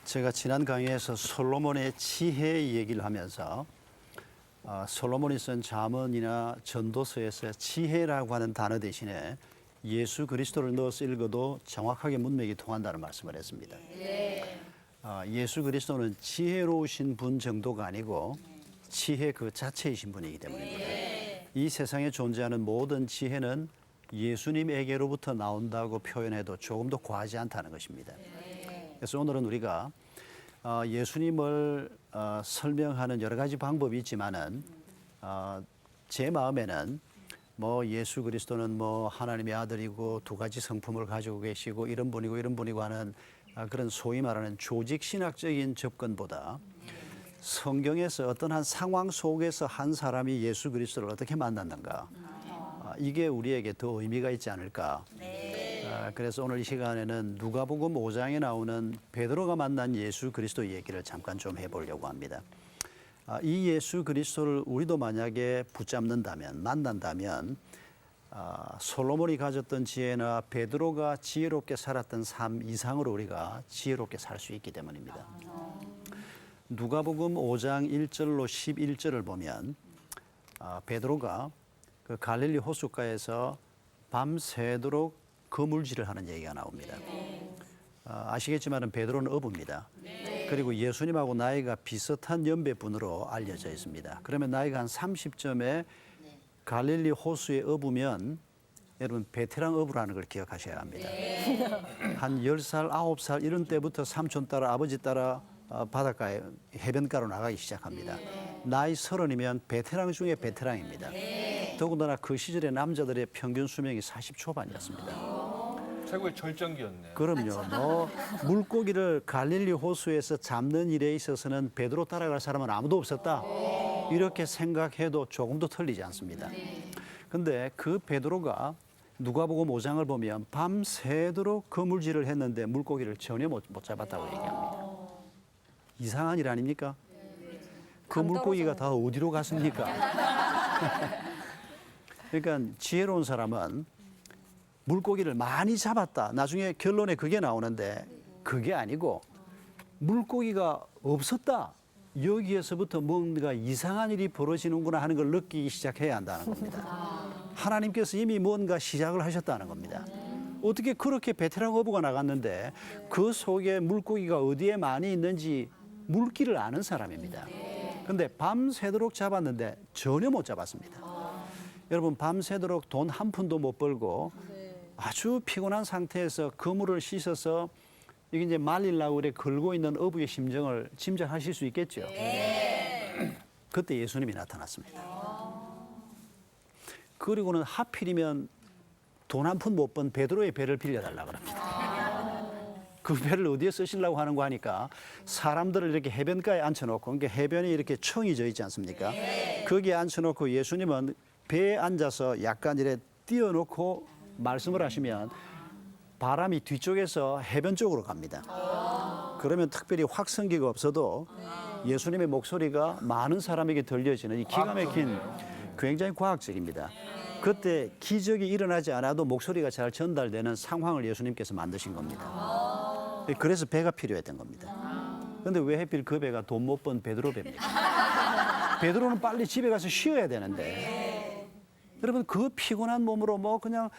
제가 지난 강의에서 솔로몬의 지혜 얘기를 하면서 솔로몬이 쓴 잠언이나 전도서에서 지혜라고 하는 단어 대신에 예수 그리스도를 넣어서 읽어도 정확하게 문맥이 통한다는 말씀을 했습니다. 예수 그리스도는 지혜로우신 분 정도가 아니고 지혜 그 자체이신 분이기 때문입니다. 이 세상에 존재하는 모든 지혜는 예수님에게로부터 나온다고 표현해도 조금 더 과하지 않다는 것입니다. 그래서 오늘은 우리가 예수님을 설명하는 여러 가지 방법이 있지만은 제 마음에는 뭐 예수 그리스도는 뭐 하나님의 아들이고 두 가지 성품을 가지고 계시고 이런 분이고 하는 그런 소위 말하는 조직 신학적인 접근보다 성경에서 어떤 한 상황 속에서 한 사람이 예수 그리스도를 어떻게 만났는가 이게 우리에게 더 의미가 있지 않을까. 그래서 오늘 이 시간에는 누가복음 5장에 나오는 베드로가 만난 예수 그리스도 얘기를 잠깐 좀 해보려고 합니다. 이 예수 그리스도를 우리도 만약에 붙잡는다면, 만난다면 솔로몬이 가졌던 지혜나 베드로가 지혜롭게 살았던 삶 이상으로 우리가 지혜롭게 살 수 있기 때문입니다. 누가복음 5장 1절로 11절을 보면 베드로가 그 갈릴리 호숫가에서 밤새도록 거물질을 하는 얘기가 나옵니다. 아시겠지만 베드로는 어부입니다. 그리고 예수님하고 나이가 비슷한 연배분으로 알려져 있습니다. 그러면 나이가 한 30점에 갈릴리 호수에 어부면 여러분 베테랑 어부라는 걸 기억하셔야 합니다. 한 10살, 9살 이런 때부터 삼촌 따라 아버지 따라 바닷가에 해변가로 나가기 시작합니다. 나이 30이면 베테랑 중에 베테랑입니다. 더군다나 그 시절의 남자들의 평균 수명이 40 초반이었습니다. 최고의 절정기였네. 그럼요. 뭐 물고기를 갈릴리 호수에서 잡는 일에 있어서는 베드로 따라갈 사람은 아무도 없었다. 이렇게 생각해도 조금도 틀리지 않습니다. 근데 그 베드로가 누가복음 5장을 보면 밤새도록 그물질을 했는데 물고기를 전혀 못 잡았다고 얘기합니다. 이상한 일 아닙니까? 그 물고기가 다 어디로 갔습니까? 그러니까 지혜로운 사람은 물고기를 많이 잡았다. 나중에 결론에 그게 나오는데 그게 아니고 물고기가 없었다. 여기에서부터 뭔가 이상한 일이 벌어지는구나 하는 걸 느끼기 시작해야 한다는 겁니다. 하나님께서 이미 뭔가 시작을 하셨다는 겁니다. 어떻게 그렇게 베테랑 어부가 나갔는데 그 속에 물고기가 어디에 많이 있는지 물기를 아는 사람입니다. 그런데 밤새도록 잡았는데 전혀 못 잡았습니다. 여러분 밤새도록 돈 한 푼도 못 벌고 아주 피곤한 상태에서 그물을 씻어서 이게 이제 말리려고 그래 걸고 있는 어부의 심정을 짐작하실 수 있겠죠. 그때 예수님이 나타났습니다. 그리고는 하필이면 돈 한 푼 못 번 베드로의 배를 빌려달라고 합니다. 그 배를 어디에 쓰시려고 하는 거 하니까 사람들을 이렇게 해변가에 앉혀놓고 그러니까 해변이 이렇게 청이 져 있지 않습니까? 거기에 앉혀놓고 예수님은 배에 앉아서 약간 이래 띄워놓고 말씀을 하시면 바람이 뒤쪽에서 해변 쪽으로 갑니다. 그러면 특별히 확성기가 없어도 예수님의 목소리가 많은 사람에게 들려지는 이 기가 막힌 굉장히 과학적입니다. 그때 기적이 일어나지 않아도 목소리가 잘 전달되는 상황을 예수님께서 만드신 겁니다. 그래서 배가 필요했던 겁니다. 그런데 왜 하필 그 배가 돈 못 번 베드로 배입니까? 베드로는 빨리 집에 가서 쉬어야 되는데 여러분 그 피곤한 몸으로 뭐 그냥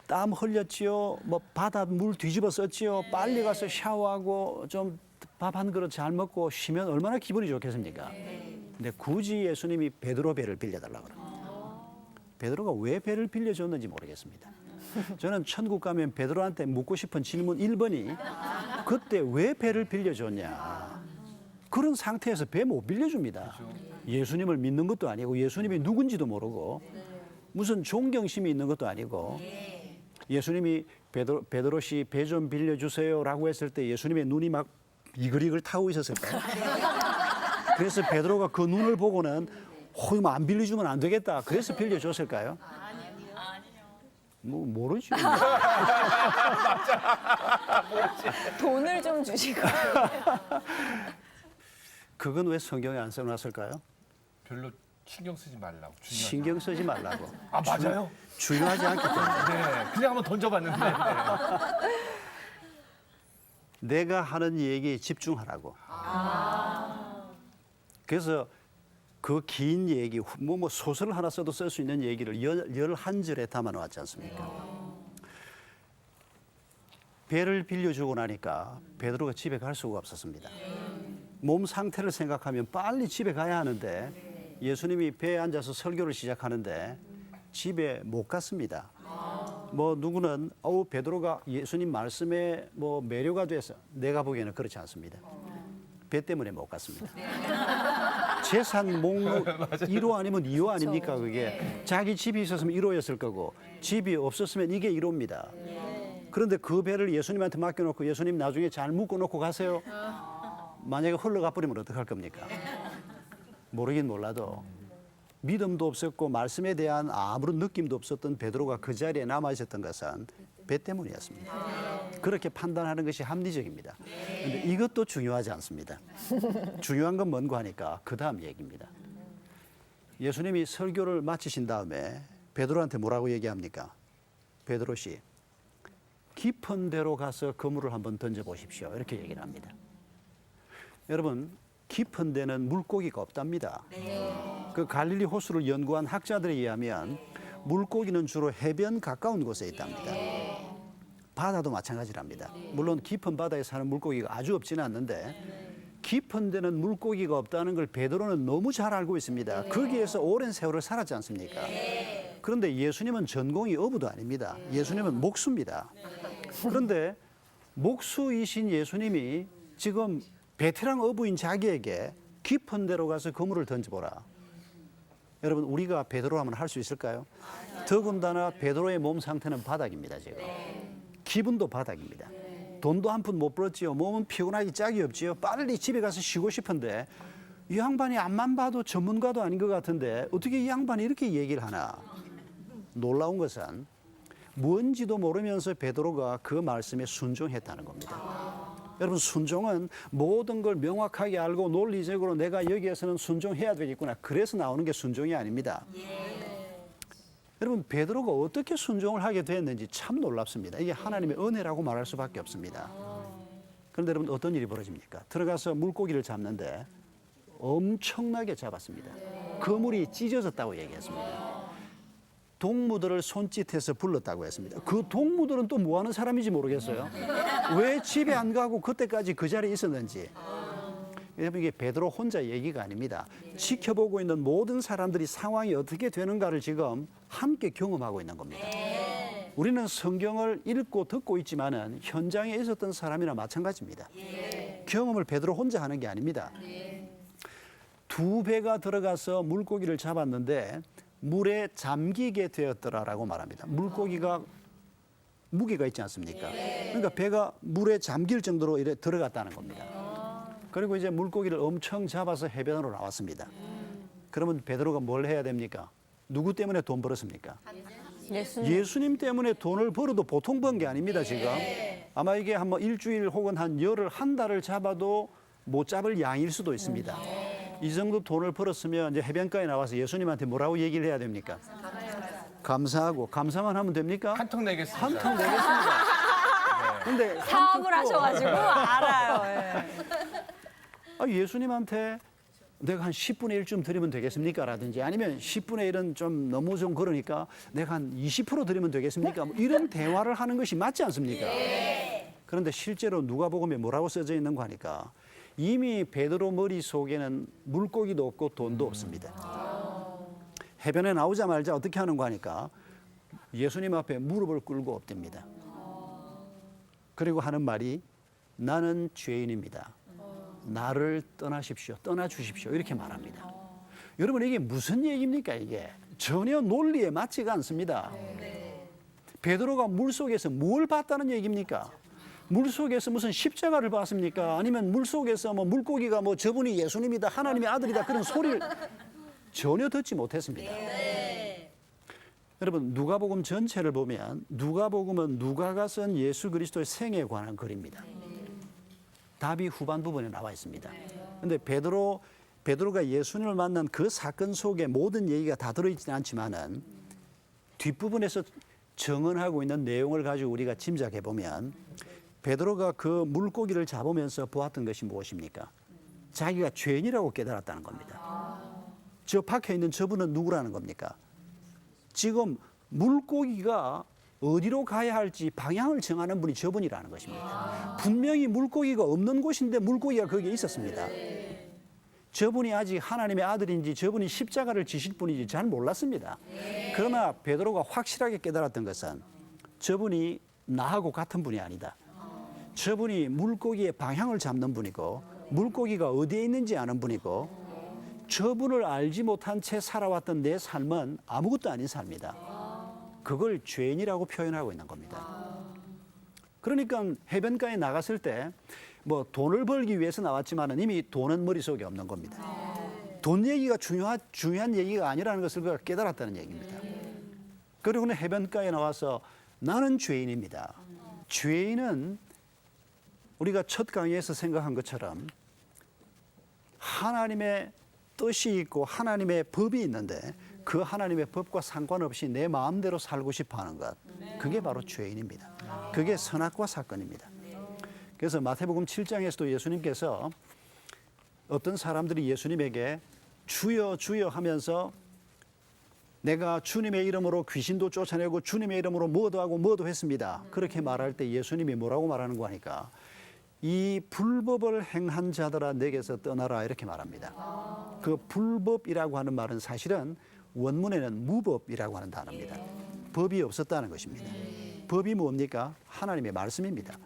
땀 흘렸지요. 뭐 바다 물 뒤집어 썼지요. 빨리 가서 샤워하고 좀 밥 한 그릇 잘 먹고 쉬면 얼마나 기분이 좋겠습니까? 근데 굳이 예수님이 베드로 배를 빌려달라고 그럽니다. 베드로가 왜 배를 빌려줬는지 모르겠습니다. 저는 천국 가면 베드로한테 묻고 싶은 질문 1번이 그때 왜 배를 빌려줬냐. 그런 상태에서 배 못 빌려줍니다. 예수님을 믿는 것도 아니고 예수님이 누군지도 모르고 무슨 존경심이 있는 것도 아니고 예수님이 베드로 씨 배 좀 빌려주세요라고 했을 때 예수님의 눈이 막 이글이글 타고 있었을까요? 그래서 베드로가 그 눈을 보고는 이거 안 빌려주면 안 되겠다. 그래서 빌려줬을까요? 뭐 모르지. 돈을 좀 주시고. 그건 왜 성경에 안 써놨을까요? 별로 신경 쓰지 말라고. 신경 쓰지 말라고. 아 맞아요? 중요하지 않기 때문에. 네, 그냥 한번 던져봤는데. 내가 하는 얘기에 집중하라고. 그래서 그 긴 얘기, 뭐 소설 하나 써도 쓸 수 있는 얘기를 11절에 담아놓았지 않습니까? 배를 빌려주고 나니까 베드로가 집에 갈 수가 없었습니다. 몸 상태를 생각하면 빨리 집에 가야 하는데 예수님이 배에 앉아서 설교를 시작하는데 집에 못 갔습니다. 뭐 누구는 베드로가 예수님 말씀에 뭐 매료가 돼서, 내가 보기에는 그렇지 않습니다. 배 때문에 못 갔습니다. 재산 목록 1호 아니면 2호 아닙니까? 그게 자기 집이 있었으면 1호였을 거고 집이 없었으면 이게 1호입니다. 그런데 그 배를 예수님한테 맡겨놓고 예수님 나중에 잘 묶어놓고 가세요. 만약에 흘러가 버리면 어떡할 겁니까? 모르긴 몰라도 믿음도 없었고 말씀에 대한 아무런 느낌도 없었던 베드로가 그 자리에 남아 있었던 것은 배 때문이었습니다. 그렇게 판단하는 것이 합리적입니다. 그런데 이것도 중요하지 않습니다. 중요한 건 뭔가 하니까 그 다음 얘기입니다. 예수님이 설교를 마치신 다음에 베드로한테 뭐라고 얘기합니까? 베드로 씨, 깊은 데로 가서 그물을 한번 던져보십시오. 이렇게 얘기를 합니다. 여러분, 깊은 데는 물고기가 없답니다. 그 갈릴리 호수를 연구한 학자들에 의하면 물고기는 주로 해변 가까운 곳에 있답니다. 바다도 마찬가지랍니다. 물론 깊은 바다에 사는 물고기가 아주 없지는 않는데 깊은 데는 물고기가 없다는 걸 베드로는 너무 잘 알고 있습니다. 거기에서 오랜 세월을 살았지 않습니까? 그런데 예수님은 전공이 어부도 아닙니다. 예수님은 목수입니다. 그런데 목수이신 예수님이 지금 베테랑 어부인 자기에게 깊은 데로 가서 그물을 던져보라. 여러분, 우리가 베드로라면 할 수 있을까요? 더군다나 베드로의 몸 상태는 바닥입니다. 지금 기분도 바닥입니다. 돈도 한 푼 못 벌었지요. 몸은 피곤하기 짝이 없지요. 빨리 집에 가서 쉬고 싶은데 이 양반이 앞만 봐도 전문가도 아닌 것 같은데 어떻게 이 양반이 이렇게 얘기를 하나. 놀라운 것은 뭔지도 모르면서 베드로가 그 말씀에 순종했다는 겁니다. 여러분, 순종은 모든 걸 명확하게 알고 논리적으로 내가 여기에서는 순종해야 되겠구나. 그래서 나오는 게 순종이 아닙니다. 여러분, 베드로가 어떻게 순종을 하게 됐는지 참 놀랍습니다. 이게 하나님의 은혜라고 말할 수밖에 없습니다. 그런데 여러분, 어떤 일이 벌어집니까? 들어가서 물고기를 잡는데 엄청나게 잡았습니다. 그물이 찢어졌다고 얘기했습니다. 동무들을 손짓해서 불렀다고 했습니다. 그 동무들은 또 뭐 하는 사람인지 모르겠어요. 왜 집에 안 가고 그때까지 그 자리에 있었는지. 여러분, 이게 베드로 혼자 얘기가 아닙니다. 지켜보고 있는 모든 사람들이 상황이 어떻게 되는가를 지금 함께 경험하고 있는 겁니다. 우리는 성경을 읽고 듣고 있지만은 현장에 있었던 사람이나 마찬가지입니다. 경험을 베드로 혼자 하는 게 아닙니다. 두 배가 들어가서 물고기를 잡았는데 물에 잠기게 되었더라라고 말합니다. 물고기가 무게가 있지 않습니까? 그러니까 배가 물에 잠길 정도로 이래 들어갔다는 겁니다. 그리고 이제 물고기를 엄청 잡아서 해변으로 나왔습니다. 그러면 베드로가 뭘 해야 됩니까? 누구 때문에 돈 벌었습니까? 예수님 때문에 돈을 벌어도 보통 번 게 아닙니다, 지금. 아마 이게 한 일주일 혹은 한 열흘, 한 달을 잡아도 못 잡을 양일 수도 있습니다. 이 정도 돈을 벌었으면 이제 해변가에 나와서 예수님한테 뭐라고 얘기를 해야 됩니까? 감사하고. 감사만 하면 됩니까? 한턱 내겠습니다. 한 턱 내겠습니다. 근데 사업을 하셔가지고 알아요. 예수님한테 내가 한 10분의 1쯤 드리면 되겠습니까? 라든지 아니면 10분의 1은 좀 너무 좀 그러니까 내가 한 20% 드리면 되겠습니까? 뭐 이런 대화를 하는 것이 맞지 않습니까? 그런데 실제로 누가복음에 뭐라고 써져 있는 거 하니까 이미 베드로 머릿속에는 물고기도 없고 돈도 없습니다. 해변에 나오자마자 어떻게 하는 거 하니까 예수님 앞에 무릎을 꿇고 엎드립니다. 그리고 하는 말이 나는 죄인입니다. 나를 떠나십시오. 떠나주십시오. 이렇게 말합니다. 여러분, 이게 무슨 얘기입니까? 이게 전혀 논리에 맞지가 않습니다. 베드로가 물속에서 뭘 봤다는 얘기입니까? 물속에서 무슨 십자가를 봤습니까? 아니면 물속에서 뭐 물고기가 뭐 저분이 예수님이다, 하나님의 아들이다 그런 소리를 전혀 듣지 못했습니다. 여러분, 누가복음 전체를 보면 누가복음은 누가가 쓴 예수 그리스도의 생애에 관한 글입니다. 답이 후반 부분에 나와 있습니다. 그런데 베드로가 예수님을 만난 그 사건 속에 모든 얘기가 다 들어있지는 않지만은 뒷부분에서 정언하고 있는 내용을 가지고 우리가 짐작해 보면 베드로가 그 물고기를 잡으면서 보았던 것이 무엇입니까? 자기가 죄인이라고 깨달았다는 겁니다. 저 박혀 있는 저분은 누구라는 겁니까? 지금 물고기가 어디로 가야 할지 방향을 정하는 분이 저분이라는 것입니다. 분명히 물고기가 없는 곳인데 물고기가 거기에 있었습니다. 저분이 아직 하나님의 아들인지 저분이 십자가를 지실 분인지 잘 몰랐습니다. 그러나 베드로가 확실하게 깨달았던 것은 저분이 나하고 같은 분이 아니다. 저분이 물고기의 방향을 잡는 분이고 물고기가 어디에 있는지 아는 분이고 저분을 알지 못한 채 살아왔던 내 삶은 아무것도 아닌 삶이다. 그걸 죄인이라고 표현하고 있는 겁니다. 그러니까 해변가에 나갔을 때 뭐 돈을 벌기 위해서 나왔지만 이미 돈은 머릿속에 없는 겁니다. 돈 얘기가 중요한 얘기가 아니라는 것을 그가 깨달았다는 얘기입니다. 그리고는 해변가에 나와서 나는 죄인입니다. 죄인은 우리가 첫 강의에서 생각한 것처럼 하나님의 뜻이 있고 하나님의 법이 있는데 그 하나님의 법과 상관없이 내 마음대로 살고 싶어 하는 것. 그게 바로 죄인입니다. 그게 선악과 사건입니다. 그래서 마태복음 7장에서도 예수님께서 어떤 사람들이 예수님에게 주여 주여 하면서 내가 주님의 이름으로 귀신도 쫓아내고 주님의 이름으로 뭐도 하고 뭐도 했습니다. 그렇게 말할 때 예수님이 뭐라고 말하는 거 하니까 이 불법을 행한 자들아 내게서 떠나라 이렇게 말합니다. 그 불법이라고 하는 말은 사실은 원문에는 무법이라고 하는 단어입니다. 법이 없었다는 것입니다. 법이 뭡니까? 하나님의 말씀입니다.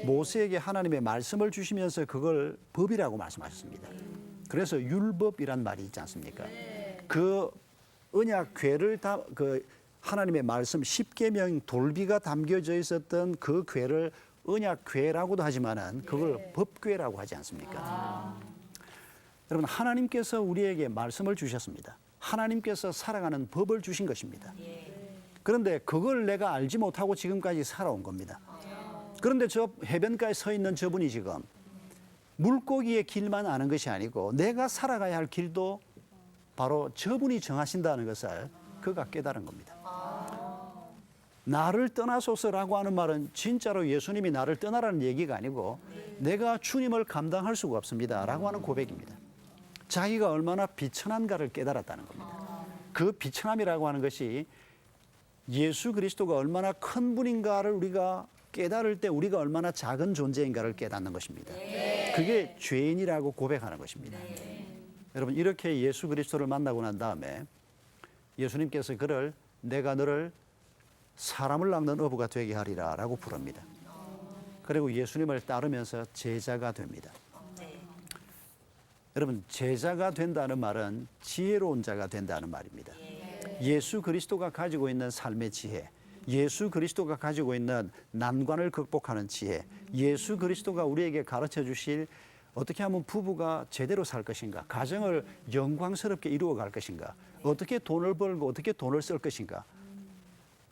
모세에게 하나님의 말씀을 주시면서 그걸 법이라고 말씀하셨습니다. 그래서 율법이란 말이 있지 않습니까? 그 언약 궤를 그 하나님의 말씀 십계명 돌비가 담겨져 있었던 그 궤를 언약 궤라고도 하지만은 그걸 법궤라고 하지 않습니까? 여러분 하나님께서 우리에게 말씀을 주셨습니다. 하나님께서 살아가는 법을 주신 것입니다. 그런데 그걸 내가 알지 못하고 지금까지 살아온 겁니다. 그런데 저 해변가에 서 있는 저분이 지금 물고기의 길만 아는 것이 아니고 내가 살아가야 할 길도 바로 저분이 정하신다는 것을 그가 깨달은 겁니다. 나를 떠나소서라고 하는 말은 진짜로 예수님이 나를 떠나라는 얘기가 아니고 내가 주님을 감당할 수가 없습니다 라고 하는 고백입니다. 자기가 얼마나 비천한가를 깨달았다는 겁니다. 그 비천함이라고 하는 것이 예수 그리스도가 얼마나 큰 분인가를 우리가 깨달을 때 우리가 얼마나 작은 존재인가를 깨닫는 것입니다. 그게 죄인이라고 고백하는 것입니다. 여러분 이렇게 예수 그리스도를 만나고 난 다음에 예수님께서 그를 내가 너를 사람을 낚는 어부가 되게 하리라 라고 부릅니다. 그리고 예수님을 따르면서 제자가 됩니다. 여러분 제자가 된다는 말은 지혜로운 자가 된다는 말입니다. 예수 그리스도가 가지고 있는 삶의 지혜, 예수 그리스도가 가지고 있는 난관을 극복하는 지혜, 예수 그리스도가 우리에게 가르쳐 주실 어떻게 하면 부부가 제대로 살 것인가, 가정을 영광스럽게 이루어갈 것인가, 어떻게 돈을 벌고 어떻게 돈을 쓸 것인가,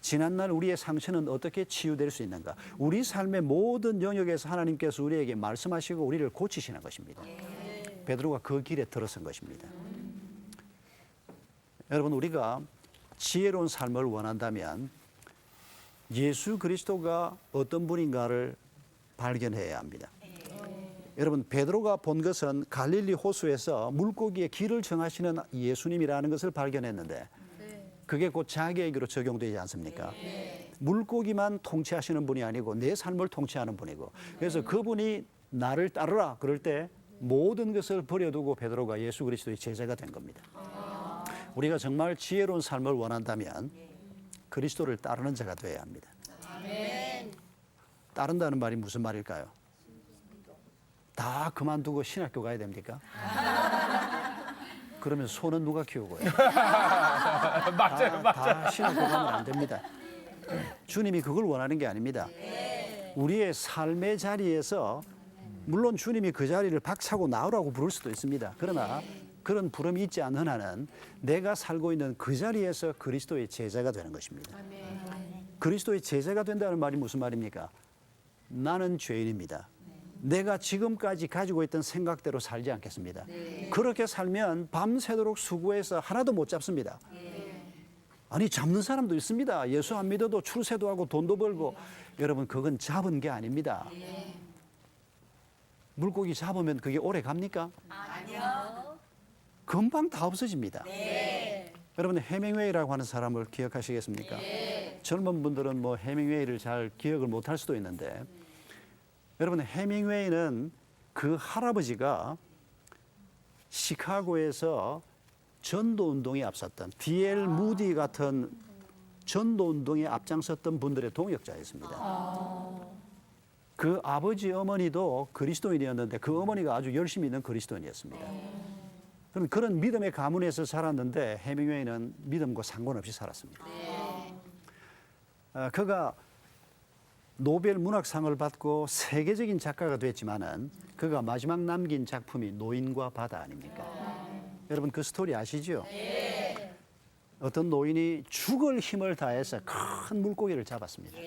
지난날 우리의 상처는 어떻게 치유될 수 있는가, 우리 삶의 모든 영역에서 하나님께서 우리에게 말씀하시고 우리를 고치시는 것입니다. 베드로가 그 길에 들어선 것입니다. 여러분 우리가 지혜로운 삶을 원한다면 예수 그리스도가 어떤 분인가를 발견해야 합니다. 여러분 베드로가 본 것은 갈릴리 호수에서 물고기의 길을 정하시는 예수님이라는 것을 발견했는데 그게 곧 자기에게로 적용되지 않습니까? 물고기만 통치하시는 분이 아니고 내 삶을 통치하는 분이고 그래서 그분이 나를 따르라 그럴 때 모든 것을 버려두고 베드로가 예수 그리스도의 제자가 된 겁니다. 우리가 정말 지혜로운 삶을 원한다면 그리스도를 따르는 자가 되어야 합니다. 따른다는 말이 무슨 말일까요? 다 그만두고 신학교 가야 됩니까? 그러면 소는 누가 키우고요? 맞아요. 다 신학교 가면 안 됩니다. 주님이 그걸 원하는 게 아닙니다. 우리의 삶의 자리에서 물론 주님이 그 자리를 박차고 나오라고 부를 수도 있습니다. 그러나 그런 부름이 있지 않는 한은 내가 살고 있는 그 자리에서 그리스도의 제자가 되는 것입니다. 그리스도의 제자가 된다는 말이 무슨 말입니까? 나는 죄인입니다. 내가 지금까지 가지고 있던 생각대로 살지 않겠습니다. 그렇게 살면 밤새도록 수고해서 하나도 못 잡습니다. 아니 잡는 사람도 있습니다. 예수 안 믿어도 출세도 하고 돈도 벌고. 여러분 그건 잡은 게 아닙니다. 물고기 잡으면 그게 오래 갑니까? 아니요. 금방 다 없어집니다. 여러분 해밍웨이라고 하는 사람을 기억하시겠습니까? 젊은 분들은 뭐 해밍웨이를 잘 기억을 못할 수도 있는데 여러분 해밍웨이는 그 할아버지가 시카고에서 전도 운동에 앞섰던 D.L. 무디 같은 전도 운동에 앞장섰던 분들의 동역자였습니다. 그 아버지 어머니도 그리스도인이었는데 그 어머니가 아주 열심히 있는 그리스도인이었습니다. 그럼 그런 믿음의 가문에서 살았는데 해밍웨이는 믿음과 상관없이 살았습니다. 그가 노벨 문학상을 받고 세계적인 작가가 됐지만은 그가 마지막 남긴 작품이 노인과 바다 아닙니까? 여러분 그 스토리 아시죠? 어떤 노인이 죽을 힘을 다해서 큰 물고기를 잡았습니다.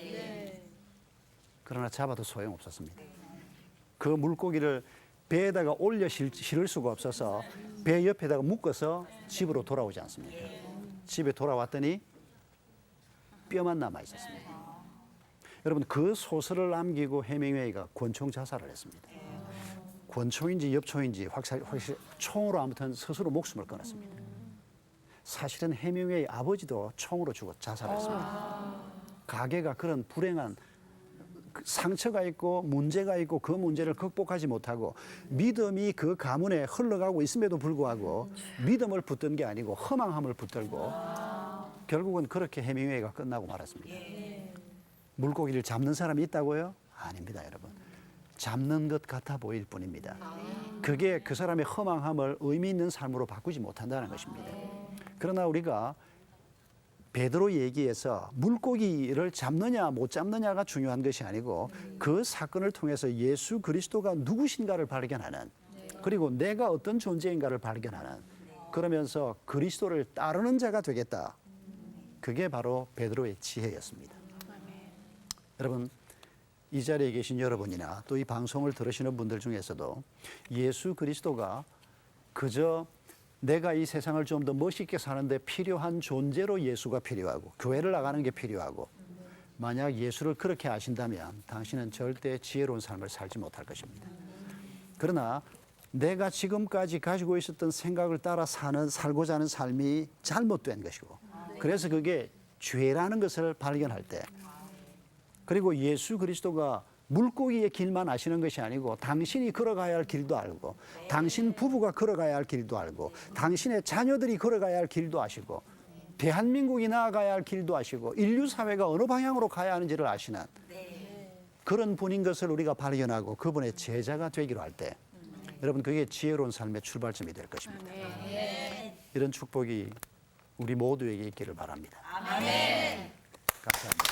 그러나 잡아도 소용없었습니다. 그 물고기를 배에다가 올려 실을 수가 없어서 배 옆에다가 묶어서 집으로 돌아오지 않습니까? 집에 돌아왔더니 뼈만 남아 있었습니다. 여러분 그 소설을 남기고 해밍웨이가 권총 자살을 했습니다. 권총인지 엽총인지 확실히 총으로 아무튼 스스로 목숨을 끊었습니다. 사실은 해밍웨이 아버지도 총으로 죽어 자살했습니다. 가게가 그런 불행한 상처가 있고 문제가 있고 그 문제를 극복하지 못하고 믿음이 그 가문에 흘러가고 있음에도 불구하고 믿음을 붙든 게 아니고 허망함을 붙들고 결국은 그렇게 해밍웨이가 끝나고 말았습니다. 물고기를 잡는 사람이 있다고요? 아닙니다, 여러분. 잡는 것 같아 보일 뿐입니다. 그게 그 사람의 허망함을 의미 있는 삶으로 바꾸지 못한다는 것입니다. 그러나 우리가 베드로 얘기에서 물고기를 잡느냐 못 잡느냐가 중요한 것이 아니고 그 사건을 통해서 예수 그리스도가 누구신가를 발견하는 그리고 내가 어떤 존재인가를 발견하는 그러면서 그리스도를 따르는 자가 되겠다. 그게 바로 베드로의 지혜였습니다. 여러분 이 자리에 계신 여러분이나 또 이 방송을 들으시는 분들 중에서도 예수 그리스도가 그저 내가 이 세상을 좀 더 멋있게 사는데 필요한 존재로 예수가 필요하고 교회를 나가는 게 필요하고 만약 예수를 그렇게 아신다면 당신은 절대 지혜로운 삶을 살지 못할 것입니다. 그러나 내가 지금까지 가지고 있었던 생각을 따라 살고자 하는 삶이 잘못된 것이고 그래서 그게 죄라는 것을 발견할 때 그리고 예수 그리스도가 물고기의 길만 아시는 것이 아니고 당신이 걸어가야 할 길도 알고 당신 부부가 걸어가야 할 길도 알고 당신의 자녀들이 걸어가야 할 길도 아시고 대한민국이 나아가야 할 길도 아시고 인류 사회가 어느 방향으로 가야 하는지를 아시는 그런 분인 것을 우리가 발견하고 그분의 제자가 되기로 할 때 여러분 그게 지혜로운 삶의 출발점이 될 것입니다. 이런 축복이 우리 모두에게 있기를 바랍니다. 감사합니다.